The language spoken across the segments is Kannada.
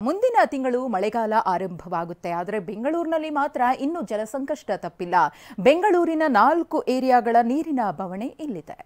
ಮುಂದಿನ ತಿಂಗಳು ಮಳೆಗಾಲ ಆರಂಭವಾಗುತ್ತೆ. ಆದರೆ ಬೆಂಗಳೂರಿನಲ್ಲಿ ಮಾತ್ರ ಇನ್ನೂ ಜಲಸಂಕಷ್ಟ ತಪ್ಪಿಲ್ಲ. ಬೆಂಗಳೂರಿನ 4 ಏರಿಯಾಗಳ ನೀರಿನ ಬವಣೆ ಇಲ್ಲಿದೆ.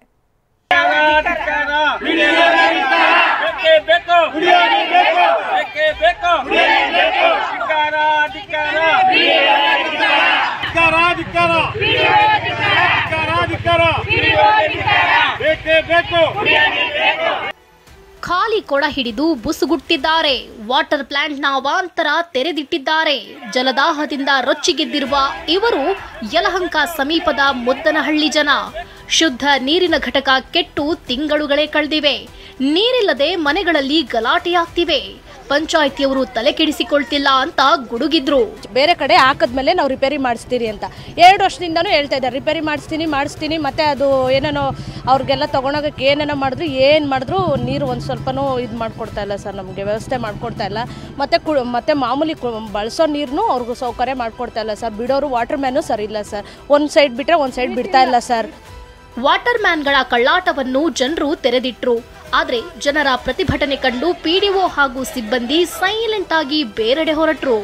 ಖಾಲಿ ಕೊಡ ಹಿಡಿದು ಬುಸುಗುಟ್ಟಿದ್ದಾರೆ. ವಾಟರ್ ಪ್ಲಾಂಟ್ನ ಅವಾಂತರ ತೆರೆದಿಟ್ಟಿದ್ದಾರೆ. ಜಲದಾಹದಿಂದ ರೊಚ್ಚಿಗೆದ್ದಿರುವ ಇವರು ಯಲಹಂಕ ಸಮೀಪದ ಮುದ್ದನಹಳ್ಳಿ ಜನ. ಶುದ್ಧ ನೀರಿನ ಘಟಕ ಕೆಟ್ಟು ತಿಂಗಳುಗಳೇ ಕಳೆದಿವೆ. ನೀರಿಲ್ಲದೆ ಮನೆಗಳಲ್ಲಿ ಗಲಾಟೆಯಾಗ್ತಿವೆ. ಪಂಚಾಯಿತಿಯವರು ತಲೆ ಕೆಡಿಸಿಕೊಳ್ತಿಲ್ಲ ಅಂತ ಗುಡುಗಿದ್ರು. ಬೇರೆ ಕಡೆ ಹಾಕಿದ್ಮೇಲೆ ನಾವು ರಿಪೇರಿ ಮಾಡಿಸ್ತೀರಿ ಅಂತ 2 ವರ್ಷದಿಂದನೂ ಹೇಳ್ತಾ ಇದ್ದಾರೆ. ರಿಪೇರಿ ಮಾಡಿಸ್ತೀನಿ ಮತ್ತೆ ಅದು ಏನೇನೋ ಅವ್ರಿಗೆಲ್ಲ ತೊಗೊಂಡೋಗಕ್ಕೆ ಏನೇನೋ ಮಾಡಿದ್ರು ನೀರು ಒಂದು ಸ್ವಲ್ಪನೂ ಇದು ಮಾಡಿಕೊಡ್ತಾ ಇಲ್ಲ ಸರ್. ನಮಗೆ ವ್ಯವಸ್ಥೆ ಮಾಡಿಕೊಡ್ತಾ ಇಲ್ಲ. ಮತ್ತೆ ಮಾಮೂಲಿ ಬಳಸೋ ನೀರನ್ನು ಅವ್ರಿಗೂ ಸೌಕರ್ಯ ಮಾಡಿಕೊಡ್ತಾ ಇಲ್ಲ ಸರ್. ಬಿಡೋರು ವಾಟರ್ ಮ್ಯಾನು ಸರಿ ಇಲ್ಲ ಸರ್. ಒಂದು ಸೈಡ್ ಬಿಟ್ಟರೆ ಒಂದು ಸೈಡ್ ಬಿಡ್ತಾ ಇಲ್ಲ ಸರ್. ವಾಟರ್ ಮ್ಯಾನ್ಗಳ ಕಳ್ಳಾಟವನ್ನು ಜನರು ತೆರೆದಿಟ್ರು. ಆದ್ರೆ ಜನರ ಪ್ರತಿಭಟನೆ ಕಂಡು ಪಿಡಿಒ ಹಾಗೂ ಸಿಬ್ಬಂದಿ ಸೈಲೆಂಟ್ ಆಗಿ ಬೇರೆಡೆ ಹೊರಟ್ರು.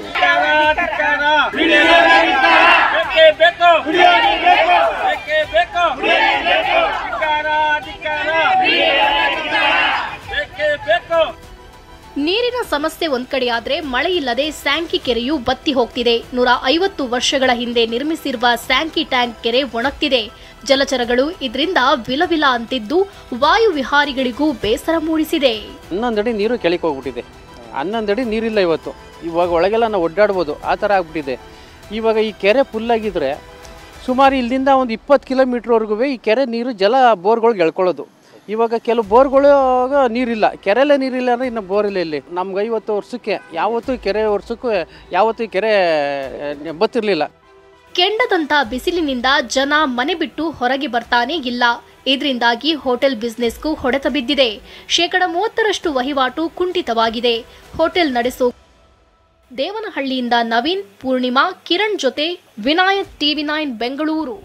ನೀರಿನ ಸಮಸ್ಯೆ ಒಂದ್ ಕಡೆಯಾದ್ರೆ ಮಳೆ ಇಲ್ಲದೆ ಸ್ಯಾಂಕಿ ಕೆರೆಯು ಬತ್ತಿ ಹೋಗ್ತಿದೆ. 150 ವರ್ಷಗಳ ಹಿಂದೆ ನಿರ್ಮಿಸಿರುವ ಸ್ಯಾಂಕಿ ಟ್ಯಾಂಕ್ ಕೆರೆ ಒಣಗ್ತಿದೆ. ಜಲಚರಗಳು ಇದರಿಂದ ವಿಲವಿಲ ಅಂತಿದ್ದು ವಾಯು ವಿಹಾರಿಗಳಿಗೂ ಬೇಸರ ಮೂಡಿಸಿದೆ. 11 ಅಡಿ ನೀರು ಕೆಳಗೆ ಹೋಗ್ಬಿಟ್ಟಿದೆ. 11 ಅಡಿ ನೀರಿಲ್ಲ ಇವತ್ತು. ಇವಾಗ ಒಳಗೆಲ್ಲ ನಾವು ಒಡ್ಡಾಡ್ಬೋದು, ಆ ಥರ ಆಗ್ಬಿಟ್ಟಿದೆ. ಇವಾಗ ಈ ಕೆರೆ ಫುಲ್ ಆಗಿದ್ರೆ ಸುಮಾರು ಇಲ್ಲಿಂದ ಒಂದು 20 ಕಿಲೋಮೀಟ್ರ್ವರೆಗೂ ಈ ಕೆರೆ ನೀರು ಬೋರ್ಗಳಿಗೆ ಎಳ್ಕೊಳ್ಳೋದು. ಇವಾಗ ಕೆಲವು ಬೋರ್ಗಳು ನೀರಿಲ್ಲ, ಕೆರೆಯಲ್ಲೇ ನೀರಿಲ್ಲ ಅಂದರೆ ಇನ್ನು ಬೋರಿಲ್ಲ. ಇಲ್ಲಿ ನಮ್ಗೆ 50 ವರ್ಷಕ್ಕೆ ಯಾವತ್ತೂ ಕೆರೆ ಬತ್ತಿರಲಿಲ್ಲ. ಕೆಂಡದಂತ ಬಿಸಿಲಿನಿಂದ ಜನ ಮನೆ ಬಿಟ್ಟು ಹೊರಗೆ ಬರ್ತಾನೆ ಇಲ್ಲ. ಇದರಿಂದಾಗಿ ಹೋಟೆಲ್ ಬಿಸ್ನೆಸ್ಗೂ ಹೊಡೆತ ಬಿದ್ದಿದೆ. 30% ವಹಿವಾಟು ಕುಂಠಿತವಾಗಿದೆ. ಹೋಟೆಲ್ ನಡೆಸೋ ದೇವನಹಳ್ಳಿಯಿಂದ ನವೀನ್, ಪೂರ್ಣಿಮಾ, ಕಿರಣ್ ಜೊತೆ ವಿನಾಯಕ್, TV9 ಬೆಂಗಳೂರು.